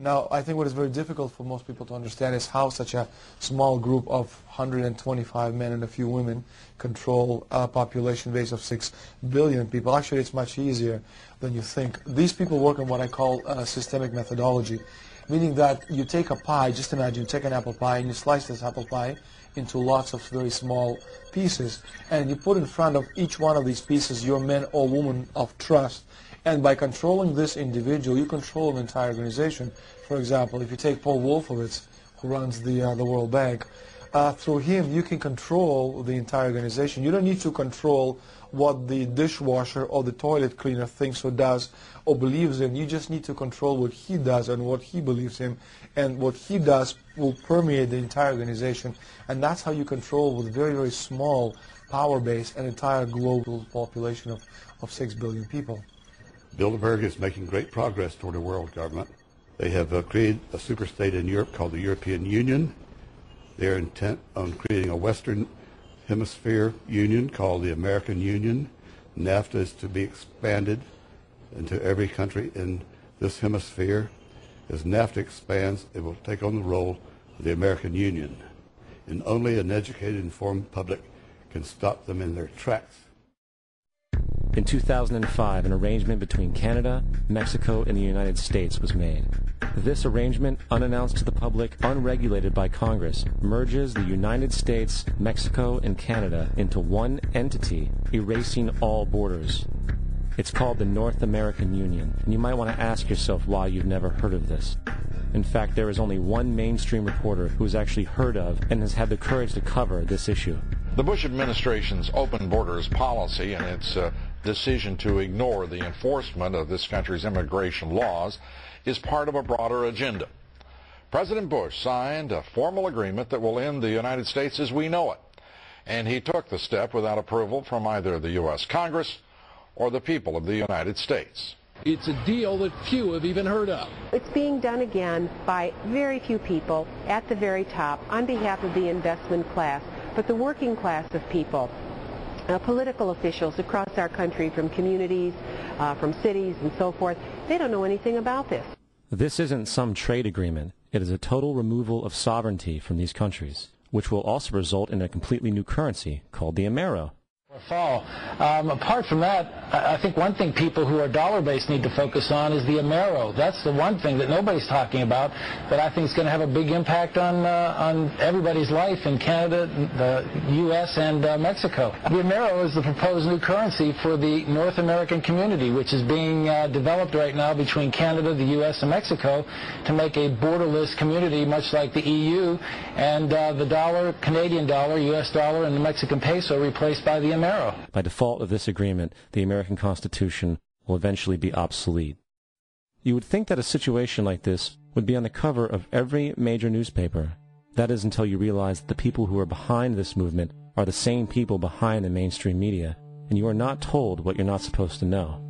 Now, I think what is very difficult for most people to understand is how such a small group of 125 men and a few women control a population base of 6 billion people. Actually, it's much easier than you think. These people work on what I call systemic methodology, meaning that you take a pie, just imagine you take an apple pie and you slice this apple pie into lots of very small pieces, and you put in front of each one of these pieces your men or women of trust. And by controlling this individual, you control an entire organization. For example, if you take Paul Wolfowitz, who runs the World Bank, through him you can control the entire organization. You don't need to control what the dishwasher or the toilet cleaner thinks or does or believes in. You just need to control what he does and what he believes in. And what he does will permeate the entire organization. And that's how you control, with very, very small power base, an entire global population of 6 billion people. Bilderberg is making great progress toward a world government. They have created a superstate in Europe called the European Union. They are intent on creating a Western Hemisphere Union called the American Union. NAFTA is to be expanded into every country in this hemisphere. As NAFTA expands, it will take on the role of the American Union. And only an educated, informed public can stop them in their tracks. In 2005, an arrangement between Canada, Mexico, and the United States was made. This arrangement, unannounced to the public, unregulated by Congress, merges the United States, Mexico, and Canada into one entity, erasing all borders. It's called the North American Union, and you might want to ask yourself why you've never heard of this. In fact, there is only one mainstream reporter who has actually heard of and has had the courage to cover this issue. The Bush administration's open borders policy and its decision to ignore the enforcement of this country's immigration laws is part of a broader agenda. President Bush signed a formal agreement that will end the United States as we know it, and he took the step without approval from either the U.S. Congress or the people of the United States. It's a deal that few have even heard of. It's being done again by very few people at the very top on behalf of the investment class, but the working class of people. Political officials across our country, from communities, from cities and so forth, they don't know anything about this. This isn't some trade agreement. It is a total removal of sovereignty from these countries, which will also result in a completely new currency called the Amero. Fall. Apart from that, I think one thing people who are dollar-based need to focus on is the Amero. That's the one thing that nobody's talking about that I think is going to have a big impact on everybody's life in Canada, the U.S., and Mexico. The Amero is the proposed new currency for the North American community, which is being developed right now between Canada, the U.S., and Mexico to make a borderless community, much like the EU, and the dollar, Canadian dollar, U.S. dollar, and the Mexican peso replaced by the Amero. By default of this agreement, the American Constitution will eventually be obsolete. You would think that a situation like this would be on the cover of every major newspaper. That is until you realize that the people who are behind this movement are the same people behind the mainstream media, and you are not told what you're not supposed to know.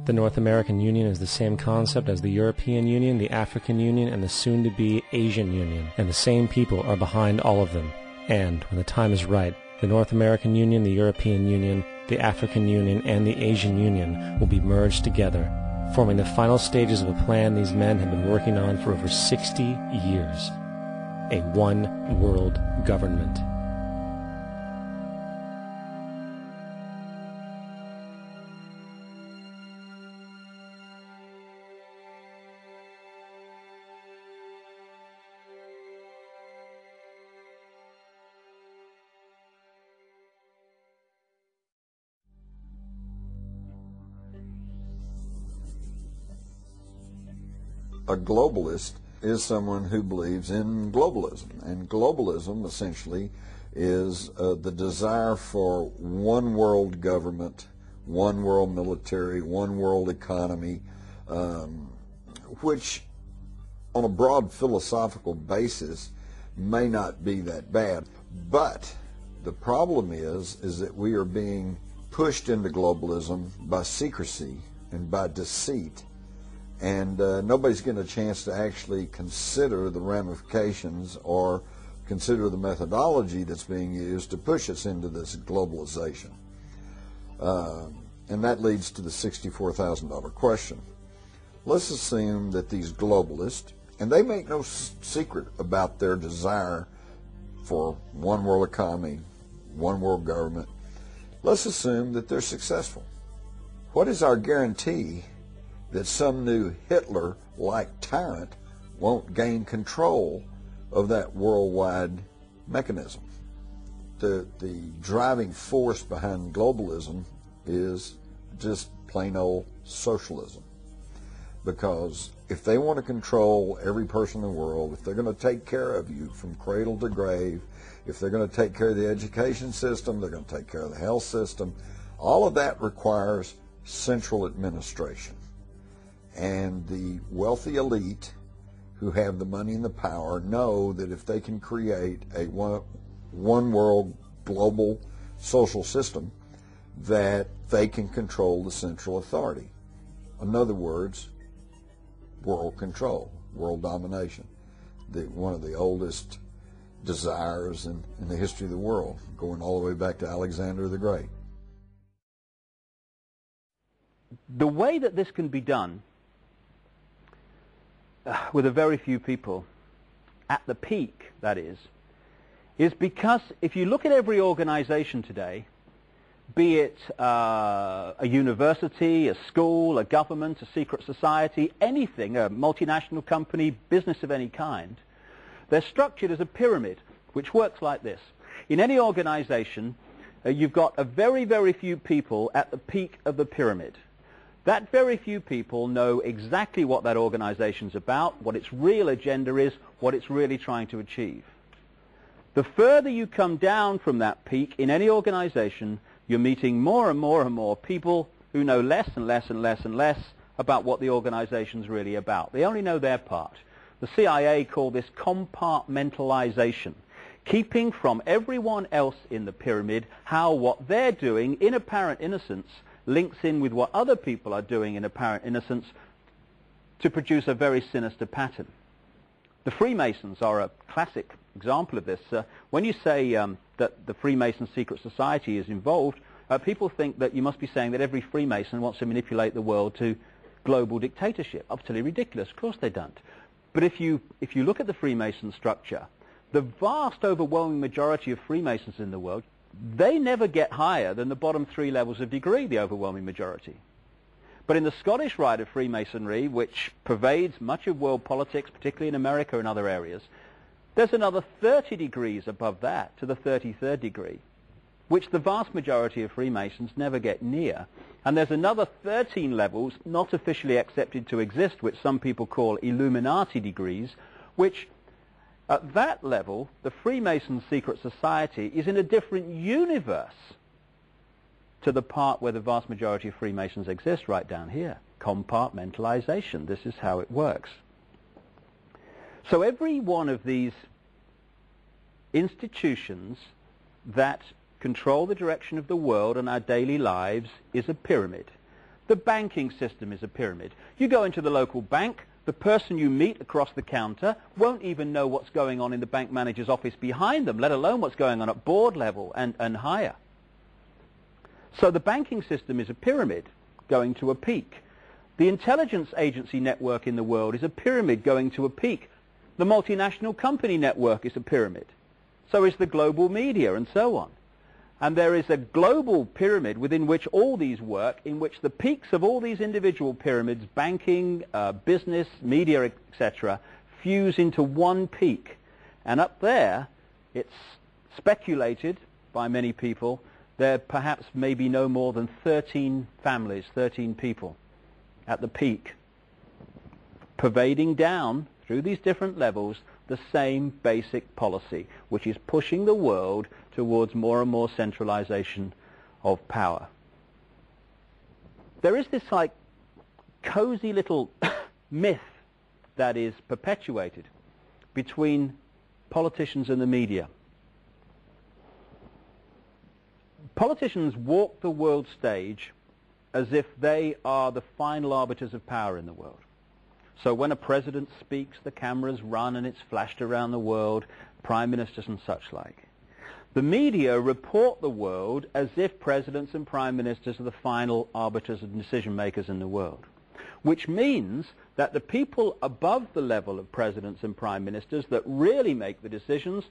The North American Union is the same concept as the European Union, the African Union, and the soon-to-be Asian Union, and the same people are behind all of them. And, when the time is right, the North American Union, the European Union, the African Union, and the Asian Union will be merged together, forming the final stages of a plan these men have been working on for over 60 years. A one-world government. A globalist is someone who believes in globalism, and globalism essentially is the desire for one world government, one world military, one world economy, which on a broad philosophical basis may not be that bad. But the problem is that we are being pushed into globalism by secrecy and by deceit. And nobody's getting a chance to actually consider the ramifications or consider the methodology that's being used to push us into this globalization. And that leads to the $64,000 question. Let's assume that these globalists And they make no secret about their desire for one world economy, one world government. Let's assume that they're successful. What is our guarantee that some new Hitler-like tyrant won't gain control of that worldwide mechanism? The driving force behind globalism is just plain old socialism. Because if they want to control every person in the world, if they're going to take care of you from cradle to grave, if they're going to take care of the education system, they're going to take care of the health system, all of that requires central administration. And the wealthy elite who have the money and the power know that if they can create a one world global social system, that they can control the central authority. In other words, world control, world domination, one of the oldest desires in the history of the world, going all the way back to Alexander the Great. The way that this can be done with a very few people, at the peak, that is because if you look at every organization today, be it a university, a school, a government, a secret society, anything, a multinational company, business of any kind, they're structured as a pyramid, which works like this. In any organization, you've got a very, very few people at the peak of the pyramid. That very few people know exactly what that organization's about, what its real agenda is, what it's really trying to achieve. The further you come down from that peak in any organization, you're meeting more and more and more people who know less and less and less and less about what the organization's really about. They only know their part. The CIA call this compartmentalization, keeping from everyone else in the pyramid how what they're doing in apparent innocence links in with what other people are doing in apparent innocence to produce a very sinister pattern. The Freemasons are a classic example of this. When you say that the Freemason secret society is involved, people think that you must be saying that every Freemason wants to manipulate the world to global dictatorship. Utterly ridiculous. Of course they don't. But if you look at the Freemason structure, the vast overwhelming majority of Freemasons in the world, they never get higher than the bottom three levels of degree, the overwhelming majority. But in the Scottish rite of Freemasonry, which pervades much of world politics, particularly in America and other areas, there's another 30 degrees above that to the 33rd degree, which the vast majority of Freemasons never get near. And there's another 13 levels not officially accepted to exist, which some people call Illuminati degrees, which at that level, the Freemason secret society is in a different universe to the part where the vast majority of Freemasons exist, right down here. Compartmentalization. This is how it works. So every one of these institutions that control the direction of the world and our daily lives is a pyramid. The banking system is a pyramid. You go into the local bank, the person you meet across the counter won't even know what's going on in the bank manager's office behind them, let alone what's going on at board level and higher. So the banking system is a pyramid going to a peak. The intelligence agency network in the world is a pyramid going to a peak. The multinational company network is a pyramid. So is the global media and so on. And there is a global pyramid within which all these work, in which the peaks of all these individual pyramids, banking, business, media, etc., fuse into one peak. And up there, it's speculated by many people, there perhaps may be no more than 13 families, 13 people at the peak, pervading down through these different levels the same basic policy, which is pushing the world towards more and more centralization of power. There is this like cozy little myth that is perpetuated between politicians and the media. Politicians walk the world stage as if they are the final arbiters of power in the world. So when a president speaks, the cameras run and it's flashed around the world, prime ministers and such like. The media report the world as if presidents and prime ministers are the final arbiters and decision makers in the world. which means that the people above the level of presidents and prime ministers that really make the decisions